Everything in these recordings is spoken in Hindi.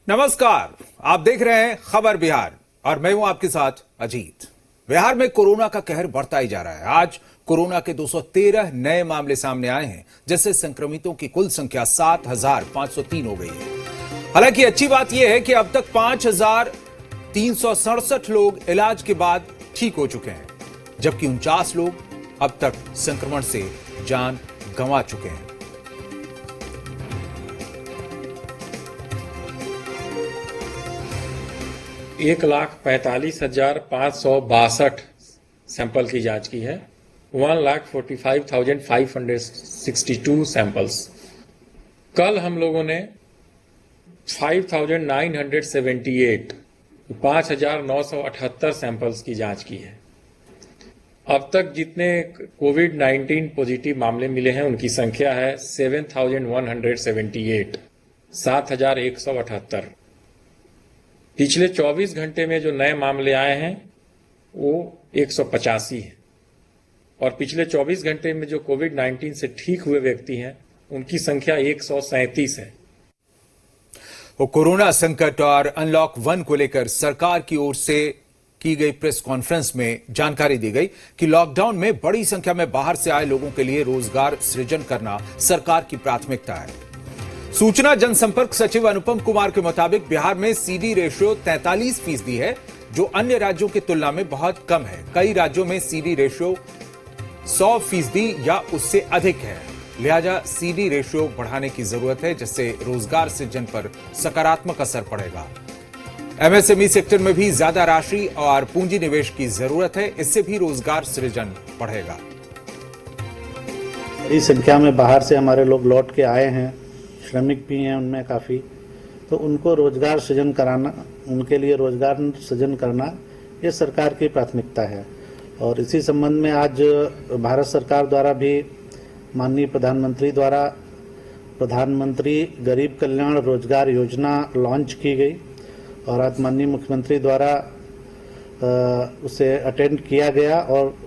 नमस्कार, आप देख रहे हैं खबर बिहार और मैं हूं आपके साथ अजीत। बिहार में कोरोना का कहर बढ़ता ही जा रहा है। आज कोरोना के 213 नए मामले सामने आए हैं, जिससे संक्रमितों की कुल संख्या 7,503 हो गई है। हालांकि अच्छी बात यह है कि अब तक 5,367 लोग इलाज के बाद ठीक हो चुके हैं, जबकि 49 लोग अब तक संक्रमण से जान गंवा चुके हैं। एक 1,45,562 सैंपल की जांच की है। 1,45,562 सैंपल्स। कल हम लोगों ने 5,978 5,978 सैंपल्स की जांच की है। अब तक जितने कोविड-19 पॉजिटिव मामले मिले हैं उनकी संख्या है 7,178 7,178। पिछले 24 घंटे में जो नए मामले आए हैं वो 185 है और पिछले 24 घंटे में जो कोविड-19 से ठीक हुए व्यक्ति हैं उनकी संख्या 137 है। वो कोरोना संकट और अनलॉक 1 को लेकर सरकार की ओर से की गई प्रेस कॉन्फ्रेंस में जानकारी दी गई कि लॉकडाउन में बड़ी संख्या में बाहर से आए लोगों के लिए रोजगार सृजन करना सरकार की प्राथमिकता है। सूचना जनसंपर्क सचिव अनुपम कुमार के मुताबिक बिहार में सीडी रेशियो 43% है, जो अन्य राज्यों की तुलना में बहुत कम है। कई राज्यों में सीडी रेशियो 100% या उससे अधिक है। लिहाजा सीडी रेशियो बढ़ाने की जरूरत है, जिससे रोजगार सृजन पर सकारात्मक असर पड़ेगा। एमएसएमई सेक्टर में भी ज्यादा राशि और पूंजी निवेश की जरूरत है, इससे भी रोजगार सृजन बढ़ेगा। बड़ी संख्या में बाहर से हमारे लोग लौट के आए हैं, श्रमिक भी हैं उनमें काफ़ी, तो उनको रोजगार सृजन कराना, उनके लिए रोजगार सृजन करना ये सरकार की प्राथमिकता है। और इसी संबंध में आज भारत सरकार द्वारा भी माननीय प्रधानमंत्री द्वारा प्रधानमंत्री गरीब कल्याण रोजगार योजना लॉन्च की गई और आज माननीय मुख्यमंत्री द्वारा उसे अटेंड किया गया और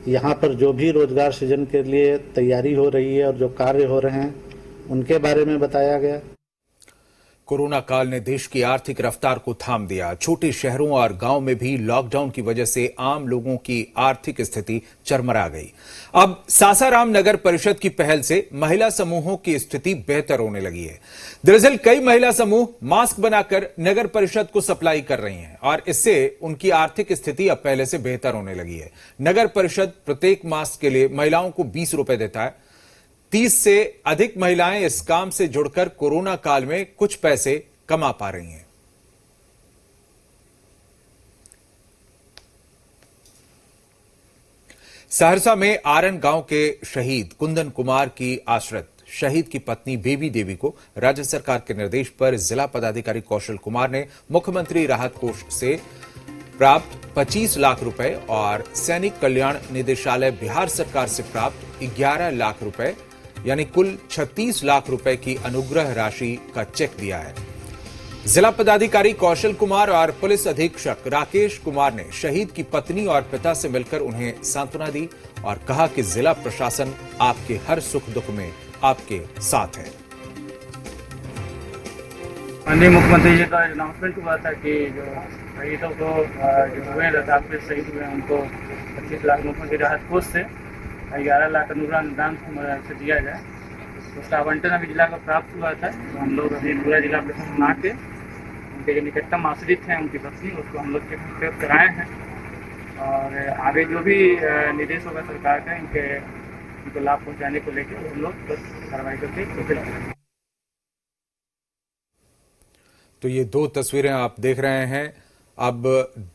यहाँ पर जो भी रोजगार सृजन के लिए तैयारी हो रही है और जो कार्य हो रहे हैं उनके बारे में बताया गया। कोरोना काल ने देश की आर्थिक रफ्तार को थाम दिया। छोटे शहरों और गांव में भी लॉकडाउन की वजह से आम लोगों की आर्थिक स्थिति चरमरा गई। अब सासाराम नगर परिषद की पहल से महिला समूहों की स्थिति बेहतर होने लगी है। दरअसल कई महिला समूह मास्क बनाकर नगर परिषद को सप्लाई कर रही हैं और इससे उनकी आर्थिक स्थिति अब पहले से बेहतर होने लगी है। नगर परिषद प्रत्येक मास्क के लिए महिलाओं को 20 रुपए देता है। 30 से अधिक महिलाएं इस काम से जुड़कर कोरोना काल में कुछ पैसे कमा पा रही हैं। सहरसा में आरण गांव के शहीद कुंदन कुमार की आश्रित शहीद की पत्नी बेबी देवी को राज्य सरकार के निर्देश पर जिला पदाधिकारी कौशल कुमार ने मुख्यमंत्री राहत कोष से प्राप्त 25 लाख रुपए और सैनिक कल्याण निदेशालय बिहार सरकार से प्राप्त 11 लाख रुपए यानी कुल 36 लाख रुपए की अनुग्रह राशि का चेक दिया है। जिला पदाधिकारी कौशल कुमार और पुलिस अधीक्षक राकेश कुमार ने शहीद की पत्नी और पिता से मिलकर उन्हें सांत्वना दी और कहा कि जिला प्रशासन आपके हर सुख दुख में आपके साथ है। माननीय मुख्यमंत्री जी का अनाउंसमेंट हुआ था कि जो शहीदों को जो हुए लद्दाख में शहीद हुए उनको 25 लाख रुपए की राहत कोष से 11 लाख अनुग्रह अनुदान से दिया जाए। उसका आवंटन अभी जिला को प्राप्त हुआ था, तो हम लोग अभी पूरा जिला प्रशासन बना के उनके जो निकटतम आश्रित हैं उनकी पत्नी उसको हम लोग चेक कराए हैं और आगे जो भी निर्देश होगा सरकार का इनको लाभ पहुँचाने को लेकर हम लोग कार्रवाई करके कोशिश करेंगे। तो ये दो तस्वीरें आप देख रहे हैं। अब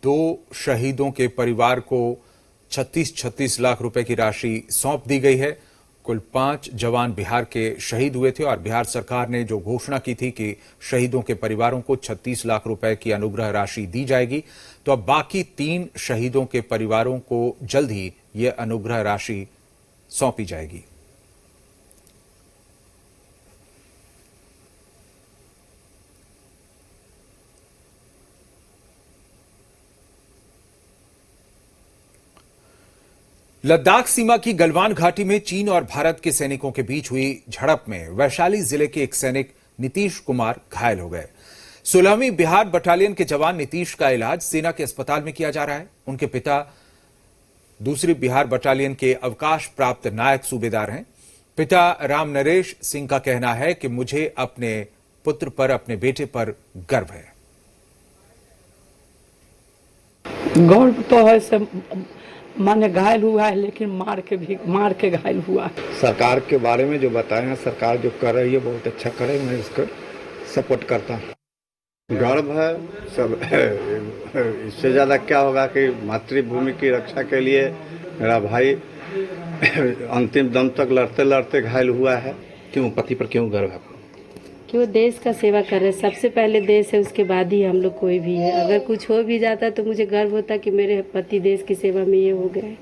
2 शहीदों के परिवार को 36 लाख रुपए की राशि सौंप दी गई है। कुल 5 जवान बिहार के शहीद हुए थे और बिहार सरकार ने जो घोषणा की थी कि शहीदों के परिवारों को 36 लाख रुपए की अनुग्रह राशि दी जाएगी, तो अब बाकी 3 शहीदों के परिवारों को जल्द ही यह अनुग्रह राशि सौंपी जाएगी। लद्दाख सीमा की गलवान घाटी में चीन और भारत के सैनिकों के बीच हुई झड़प में वैशाली जिले के एक सैनिक नीतीश कुमार घायल हो गए। 16वीं बिहार बटालियन के जवान नीतीश का इलाज सेना के अस्पताल में किया जा रहा है। उनके पिता दूसरी बिहार बटालियन के अवकाश प्राप्त नायक सूबेदार हैं। पिता राम नरेश सिंह का कहना है कि मुझे अपने पुत्र पर, अपने बेटे पर गर्व है। गर्व तो है, सब माने घायल हुआ है, लेकिन मार के घायल हुआ है। सरकार के बारे में जो बताए हैं, सरकार जो कर रही है बहुत अच्छा करे, मैं इसको सपोर्ट करता हूँ। गर्व है सब। इससे ज़्यादा क्या होगा कि मातृभूमि की रक्षा के लिए मेरा भाई अंतिम दम तक लड़ते लड़ते घायल हुआ है। क्यों, पति पर क्यों गर्व है आपको? कि वो देश का सेवा कर रहे हैं। सबसे पहले देश है, उसके बाद ही हम लोग कोई भी है। अगर कुछ हो भी जाता तो मुझे गर्व होता कि मेरे पति देश की सेवा में ये हो गए।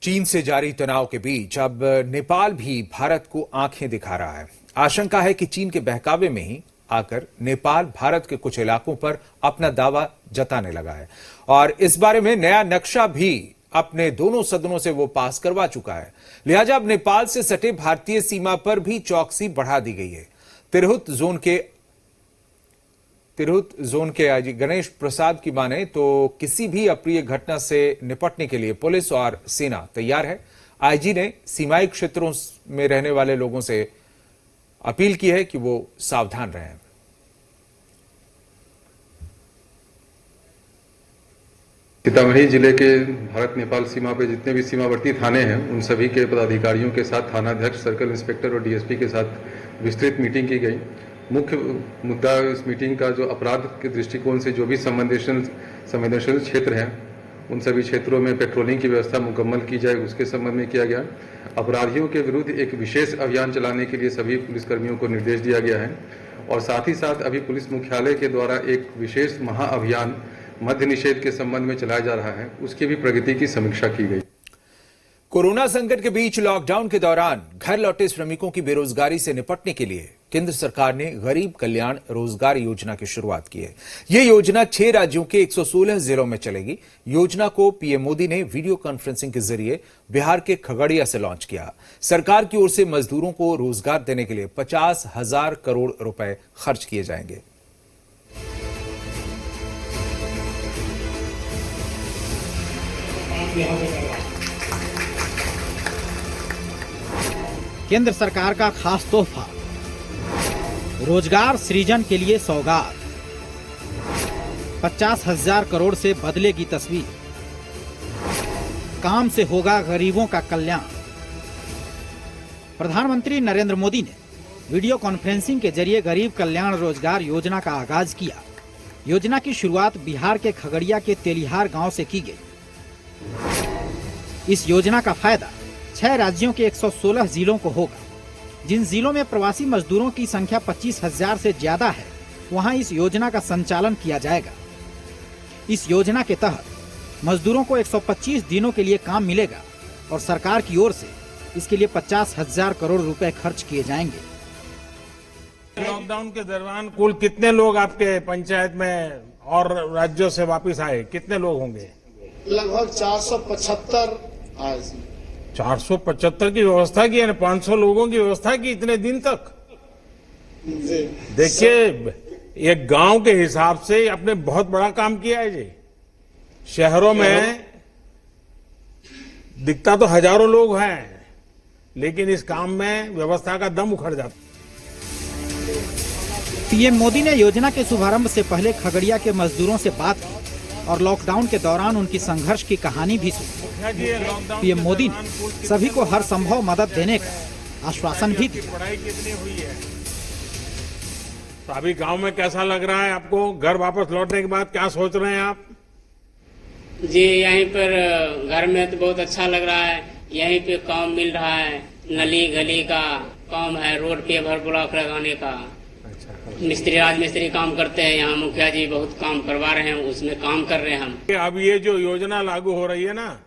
चीन से जारी तनाव के बीच अब नेपाल भी भारत को आंखें दिखा रहा है। आशंका है कि चीन के बहकावे में ही आकर नेपाल भारत के कुछ इलाकों पर अपना दावा जताने लगा है और इस बारे में नया नक्शा भी अपने दोनों सदनों से वो पास करवा चुका है। लिहाजा अब नेपाल से सटे भारतीय सीमा पर भी चौकसी बढ़ा दी गई है। तिरहुत जोन के आईजी गणेश प्रसाद की माने तो किसी भी अप्रिय घटना से निपटने के लिए पुलिस और सेना तैयार है। आईजी ने सीमाई क्षेत्रों में रहने वाले लोगों से अपील की है कि वो सावधान रहें। सीतामढ़ी जिले के भारत नेपाल सीमा पर जितने भी सीमावर्ती थाने हैं उन सभी के पदाधिकारियों के साथ थानाध्यक्ष, सर्कल इंस्पेक्टर और डीएसपी के साथ विस्तृत मीटिंग की गई। मुख्य मुद्दा इस मीटिंग का जो अपराध के दृष्टिकोण से जो भी संवेदनशील क्षेत्र हैं उन सभी क्षेत्रों में पेट्रोलिंग की व्यवस्था मुकम्मल की जाए, उसके संबंध में किया गया। अपराधियों के विरुद्ध एक विशेष अभियान चलाने के लिए सभी पुलिसकर्मियों को निर्देश दिया गया है और साथ ही साथ अभी पुलिस मुख्यालय के द्वारा एक विशेष महाअभियान मद्य निषेध के संबंध में चलाया जा रहा है, उसकी भी प्रगति की समीक्षा की गई। कोरोना संकट के बीच लॉकडाउन के दौरान घर लौटे श्रमिकों की बेरोजगारी से निपटने के लिए केंद्र सरकार ने गरीब कल्याण रोजगार योजना की शुरुआत की है। यह योजना 6 राज्यों के 116 जिलों में चलेगी। योजना को पीएम मोदी ने वीडियो कॉन्फ्रेंसिंग के जरिए बिहार के खगड़िया से लॉन्च किया। सरकार की ओर से मजदूरों को रोजगार देने के लिए 50,000 करोड़ रुपए खर्च किए जाएंगे। केंद्र सरकार का खास तोहफा, रोजगार सृजन के लिए सौगात। 50,000 करोड़ से बदलेगी तस्वीर, काम से होगा गरीबों का कल्याण। प्रधानमंत्री नरेंद्र मोदी ने वीडियो कॉन्फ्रेंसिंग के जरिए गरीब कल्याण रोजगार योजना का आगाज किया। योजना की शुरुआत बिहार के खगड़िया के तेलिहार गांव से की गई। इस योजना का फायदा 6 राज्यों के 116 जिलों को होगा। जिन जिलों में प्रवासी मजदूरों की संख्या 25,000 से ज्यादा है, वहां इस योजना का संचालन किया जाएगा। इस योजना के तहत मजदूरों को 125 दिनों के लिए काम मिलेगा और सरकार की ओर से इसके लिए 50,000 करोड़ रुपए खर्च किए जाएंगे। लॉकडाउन के दौरान कुल कितने लोग आपके पंचायत में और राज्यों से वापस आए? कितने लोग होंगे? लगभग 475 आए। 475 की व्यवस्था की है, 500 लोगों की व्यवस्था की इतने दिन तक। देखिए, एक गांव के हिसाब से आपने बहुत बड़ा काम किया है जी। शहरों में दिखता तो हजारों लोग हैं, लेकिन इस काम में व्यवस्था का दम उखड़ जाता। पीएम मोदी ने योजना के शुभारंभ से पहले खगड़िया के मजदूरों से बात की और लॉकडाउन के दौरान उनकी संघर्ष की कहानी भी सुनी। पीएम मोदी ने सभी को हर संभव मदद देने का आश्वासन भी दिया। पढ़ाई कितनी हुई है? तो अभी गांव में कैसा लग रहा है आपको? घर वापस लौटने के बाद क्या सोच रहे हैं आप? जी, यहीं पर घर में तो बहुत अच्छा लग रहा है। यहीं पे काम मिल रहा है, नली गली का काम है, रोड पे भर ब्लॉक लगाने का। मिस्त्री राजमिस्त्री काम करते हैं यहाँ। मुखिया जी बहुत काम करवा रहे हैं, उसमें काम कर रहे हैं हम। अब ये जो योजना लागू हो रही है ना,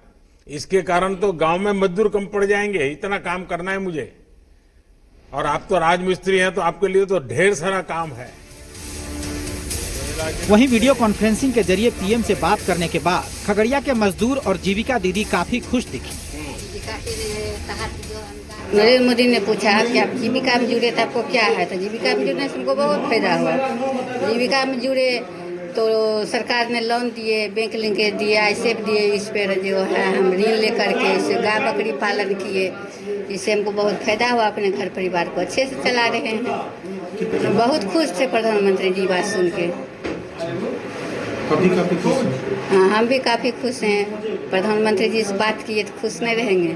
इसके कारण तो गांव में मजदूर कम पड़ जाएंगे। इतना काम करना है मुझे, और आप तो राजमिस्त्री हैं, तो आपके लिए तो ढेर सारा काम है। वहीं वीडियो कॉन्फ्रेंसिंग के जरिए पीएम से बात करने के बाद खगड़िया के मजदूर और जीविका दीदी काफी खुश दिखी। नरेंद्र मोदी ने पूछा कि आप जीविका में जुड़े तो आपको क्या है, तो जीविका में जुड़ने से हमको बहुत फायदा हुआ। जीविका में जुड़े तो सरकार ने लोन दिए, बैंक लिंकेज दिए, आईसेफ दिए, इस पर जो है हम ऋण लेकर के इससे गाय बकरी पालन किए, इससे हमको बहुत फायदा हुआ। अपने घर परिवार को अच्छे से चला रहे हैं। बहुत खुश थे प्रधानमंत्री जी बात सुन के। काफी खुश हैं। हाँ, हम भी काफ़ी खुश हैं। प्रधानमंत्री जी इस बात की तो खुश नहीं रहेंगे।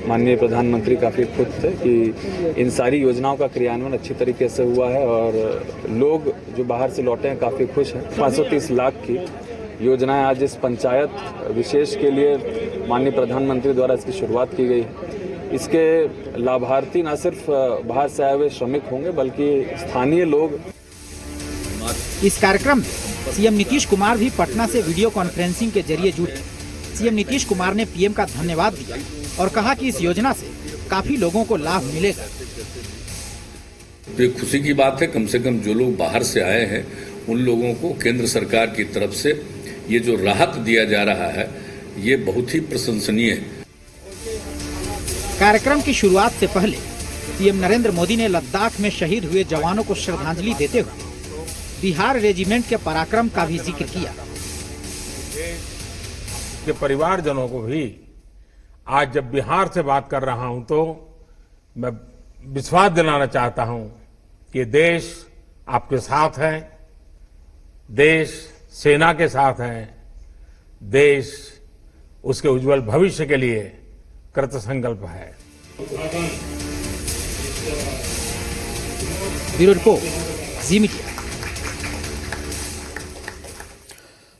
माननीय प्रधानमंत्री काफ़ी खुश थे कि इन सारी योजनाओं का क्रियान्वयन अच्छी तरीके से हुआ है और लोग जो बाहर से लौटे हैं काफ़ी खुश हैं। 530 लाख की योजनाएं आज इस पंचायत विशेष के लिए माननीय प्रधानमंत्री द्वारा इसकी शुरुआत की गई है। इसके लाभार्थी न सिर्फ बाहर से आए हुए श्रमिक होंगे बल्कि स्थानीय लोग। इस कार्यक्रम में सीएम नीतीश कुमार भी पटना से वीडियो कॉन्फ्रेंसिंग के जरिए जुड़े। सीएम नीतीश कुमार ने पीएम का धन्यवाद दिया और कहा कि इस योजना से काफी लोगों को लाभ मिलेगा। तो ये खुशी की बात है, कम से कम जो लोग बाहर से आए हैं उन लोगों को केंद्र सरकार की तरफ से ये जो राहत दिया जा रहा है ये बहुत ही प्रशंसनीय है। कार्यक्रम की शुरुआत से पहले पीएम नरेंद्र मोदी ने लद्दाख में शहीद हुए जवानों को श्रद्धांजलि देते हुए बिहार रेजिमेंट के पराक्रम का भी जिक्र किया। के परिवारजनों को भी आज जब बिहार से बात कर रहा हूं तो मैं विश्वास दिलाना चाहता हूं कि देश आपके साथ है, देश सेना के साथ है, देश उसके उज्जवल भविष्य के लिए कृत संकल्प है। ब्यूरो रिपोर्ट, जी मीडिया।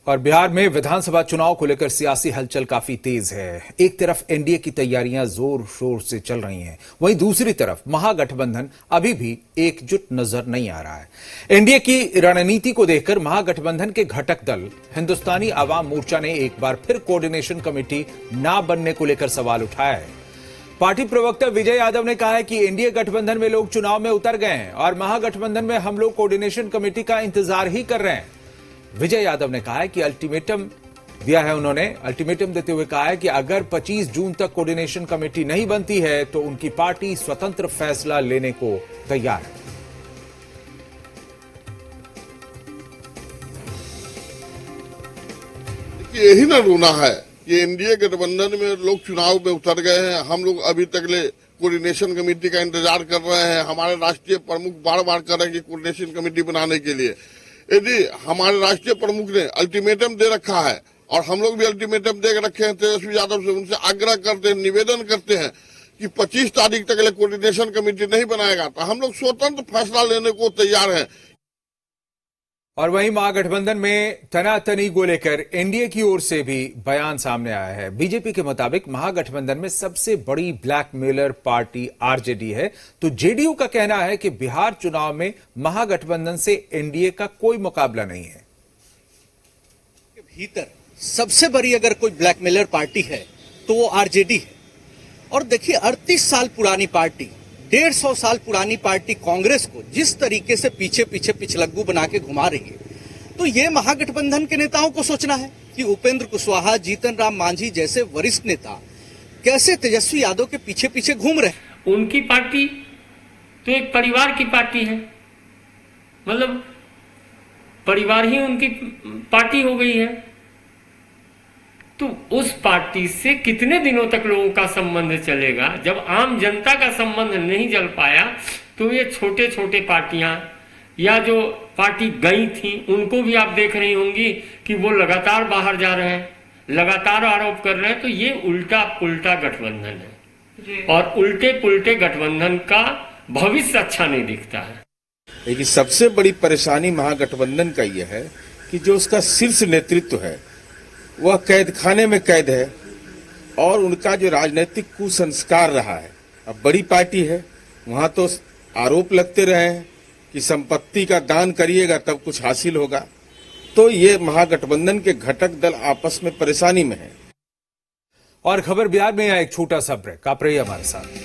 और बिहार में विधानसभा चुनाव को लेकर सियासी हलचल काफी तेज है। एक तरफ एनडीए की तैयारियां जोर शोर से चल रही हैं, वहीं दूसरी तरफ महागठबंधन अभी भी एकजुट नजर नहीं आ रहा है। एनडीए की रणनीति को देखकर महागठबंधन के घटक दल हिंदुस्तानी आवाम मोर्चा ने एक बार फिर कोऑर्डिनेशन कमेटी ना बनने को लेकर सवाल उठाया है। पार्टी प्रवक्ता विजय यादव ने कहा है कि एनडीए गठबंधन में लोग चुनाव में उतर गए हैं और महागठबंधन में हम लोग कोऑर्डिनेशन कमेटी का इंतजार ही कर रहे हैं। विजय यादव ने कहा है कि अल्टीमेटम दिया है, उन्होंने अल्टीमेटम देते हुए कहा है कि अगर 25 जून तक कोऑर्डिनेशन कमेटी नहीं बनती है तो उनकी पार्टी स्वतंत्र फैसला लेने को तैयार है। यही ना रोना है कि एनडीए गठबंधन में लोग चुनाव में उतर गए हैं, हम लोग अभी तक ले कोऑर्डिनेशन कमेटी का इंतजार कर रहे हैं। हमारे राष्ट्रीय प्रमुख बार बार कर रहे हैं कि कोऑर्डिनेशन कमेटी बनाने के लिए। यदि हमारे राष्ट्रीय प्रमुख ने अल्टीमेटम दे रखा है और हम लोग भी अल्टीमेटम दे रखे हैं तेजस्वी यादव से, उनसे आग्रह करते हैं, निवेदन करते हैं कि 25 तारीख तक कोऑर्डिनेशन कमेटी नहीं बनाएगा तो हम लोग स्वतंत्र फैसला लेने को तैयार हैं। और वहीं महागठबंधन में तनातनी को लेकर एनडीए की ओर से भी बयान सामने आया है। बीजेपी के मुताबिक महागठबंधन में सबसे बड़ी ब्लैकमेलर पार्टी आरजेडी है, तो जेडीयू का कहना है कि बिहार चुनाव में महागठबंधन से एनडीए का कोई मुकाबला नहीं है। भीतर सबसे बड़ी अगर कोई ब्लैकमेलर पार्टी है तो वो आरजेडी है। और देखिए 38 साल पुरानी पार्टी, 150 साल पुरानी पार्टी कांग्रेस को जिस तरीके से पीछे पीछे पिछलग्गू बना के घुमा रही है, तो ये महागठबंधन के नेताओं को सोचना है कि उपेंद्र कुशवाहा, जीतन राम मांझी जैसे वरिष्ठ नेता कैसे तेजस्वी यादव के पीछे पीछे घूम रहे हैं। उनकी पार्टी तो एक परिवार की पार्टी है, मतलब परिवार ही उनकी पार्टी हो गई है। तो उस पार्टी से कितने दिनों तक लोगों का संबंध चलेगा? जब आम जनता का संबंध नहीं चल पाया तो ये छोटे छोटे पार्टियां या जो पार्टी गई थी उनको भी आप देख रही होंगी कि वो लगातार बाहर जा रहे हैं, लगातार आरोप कर रहे हैं। तो ये उल्टा पुल्टा गठबंधन है और उल्टे पुल्टे गठबंधन का भविष्य अच्छा नहीं दिखता है। लेकिन सबसे बड़ी परेशानी महागठबंधन का यह है कि जो उसका शीर्ष नेतृत्व है वह कैद खाने में कैद है और उनका जो राजनीतिक कुसंस्कार रहा है। अब बड़ी पार्टी है, वहां तो आरोप लगते रहे हैं कि संपत्ति का दान करिएगा तब कुछ हासिल होगा। तो ये महागठबंधन के घटक दल आपस में परेशानी में है। और खबर बिहार में एक छोटा सा ब्रेक, आप रहिए हमारे साथ।